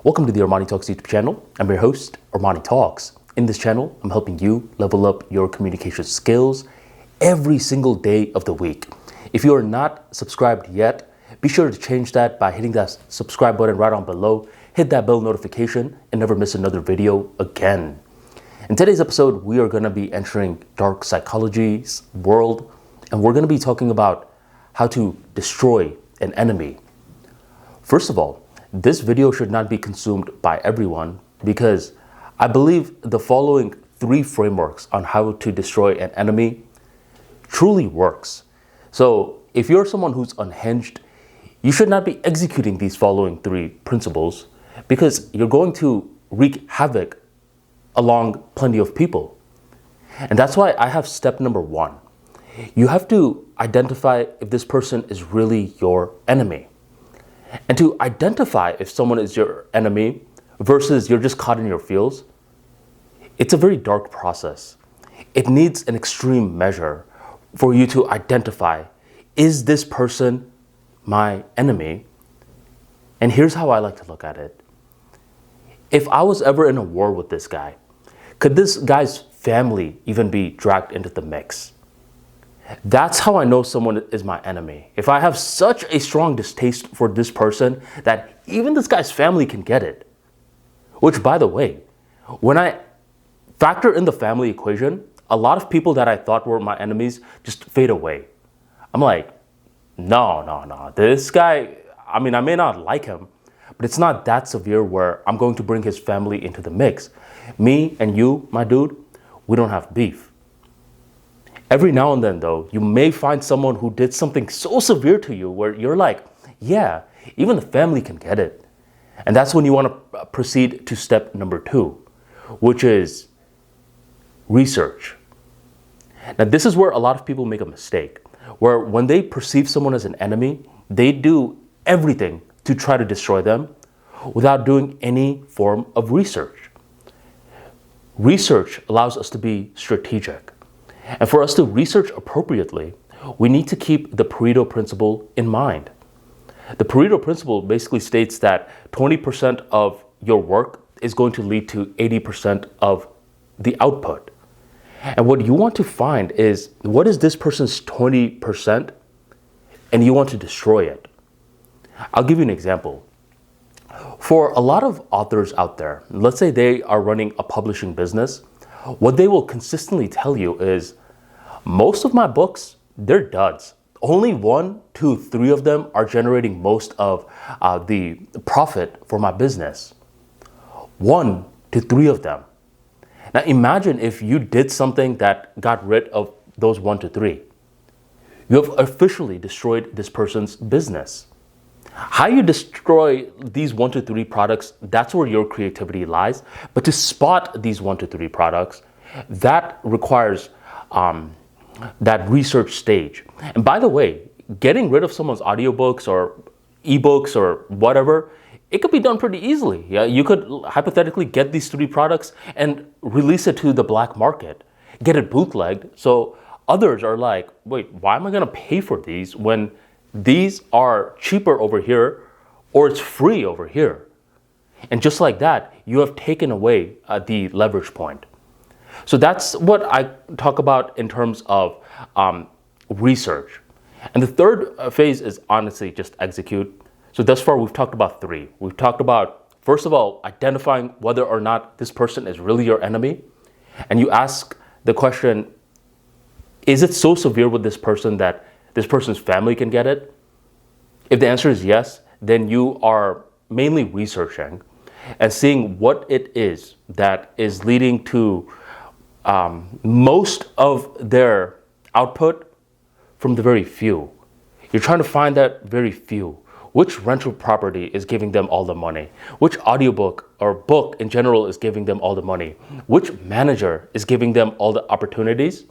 Welcome to the ArmaniTalks YouTube channel. I'm your host, ArmaniTalks. In this channel, I'm helping you level up your communication skills every single day of the week. If you are not subscribed yet, be sure to change that by hitting that subscribe button right on below, hit that bell notification, and never miss another video again. In today's episode, we are going to be entering dark psychology's world, and we're going to be talking about how to destroy an enemy. First of all, this video should not be consumed by everyone because I believe the following 3 frameworks on how to destroy an enemy truly works. So if you're someone who's unhinged, you should not be executing these following 3 principles because you're going to wreak havoc along plenty of people. And that's why I have step number 1. You have to identify if this person is really your enemy. And to identify if someone is your enemy versus you're just caught in your feels, it's a very dark process. It needs an extreme measure for you to identify, is this person my enemy? And here's how I like to look at it. If I was ever in a war with this guy, could this guy's family even be dragged into the mix? That's how I know someone is my enemy. If I have such a strong distaste for this person that even this guy's family can get it. Which, by the way, when I factor in the family equation, a lot of people that I thought were my enemies just fade away. I'm like, no. This guy, I may not like him, but it's not that severe where I'm going to bring his family into the mix. Me and you, my dude, we don't have beef. Every now and then, though, you may find someone who did something so severe to you where you're like, yeah, even the family can get it. And that's when you want to proceed to step number 2, which is research. Now, this is where a lot of people make a mistake, where when they perceive someone as an enemy, they do everything to try to destroy them without doing any form of research. Research allows us to be strategic. And for us to research appropriately, we need to keep the Pareto principle in mind. The Pareto principle basically states that 20% of your work is going to lead to 80% of the output. And what you want to find is, what is this person's 20%? And you want to destroy it. I'll give you an example. For a lot of authors out there, let's say they are running a publishing business, what they will consistently tell you is, most of my books, they're duds. Only 1, 2, 3 of them are generating most of the profit for my business. 1 to 3 of them. Now imagine if you did something that got rid of those 1 to 3. You have officially destroyed this person's business. How you destroy these 1 to 3 products, that's where your creativity lies. But to spot these 1 to 3 products, that requires that research stage. And by the way, getting rid of someone's audiobooks or ebooks or whatever, it could be done pretty easily. Yeah, you could hypothetically get these 3 products and release it to the black market, get it bootlegged. So others are like, wait, why am I going to pay for these when these are cheaper over here or it's free over here? And just like that, you have taken away the leverage point. So that's what I talk about in terms of research. And the third phase is honestly just execute. So thus far, we've talked about 3. We've talked about, first of all, identifying whether or not this person is really your enemy. And you ask the question, is it so severe with this person that this person's family can get it? If the answer is yes, then you are mainly researching and seeing what it is that is leading to most of their output from the very few. You're trying to find that very few. Which rental property is giving them all the money? Which audiobook or book in general is giving them all the money? Which manager is giving them all the opportunities?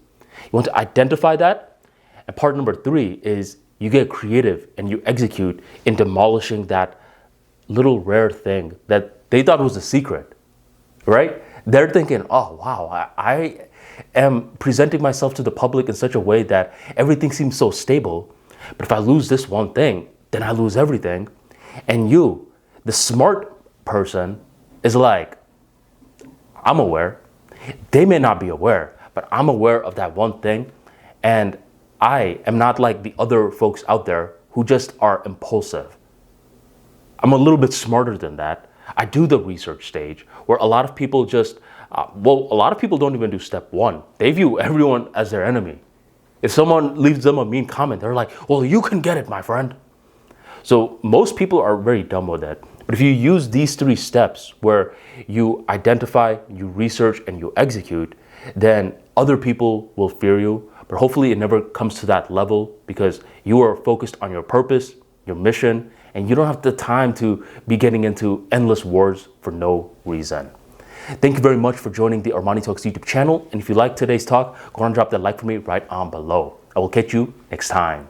You want to identify that. And part number 3 is you get creative and you execute in demolishing that little rare thing that they thought was a secret, right? They're thinking, oh, wow, I am presenting myself to the public in such a way that everything seems so stable. But if I lose this one thing, then I lose everything. And you, the smart person is like, I'm aware. They may not be aware, but I'm aware of that one thing. And I am not like the other folks out there who just are impulsive. I'm a little bit smarter than that. I do the research stage where a lot of people a lot of people don't even do step one. They view everyone as their enemy. If someone leaves them a mean comment, they're like, well, you can get it, my friend. So most people are very dumb with it. But if you use these 3 steps where you identify, you research, and you execute, then other people will fear you. But hopefully it never comes to that level because you are focused on your purpose, your mission, and you don't have the time to be getting into endless wars for no reason. Thank you very much for joining the ArmaniTalks YouTube channel. And if you like today's talk, go on and drop that like for me right on below. I will catch you next time.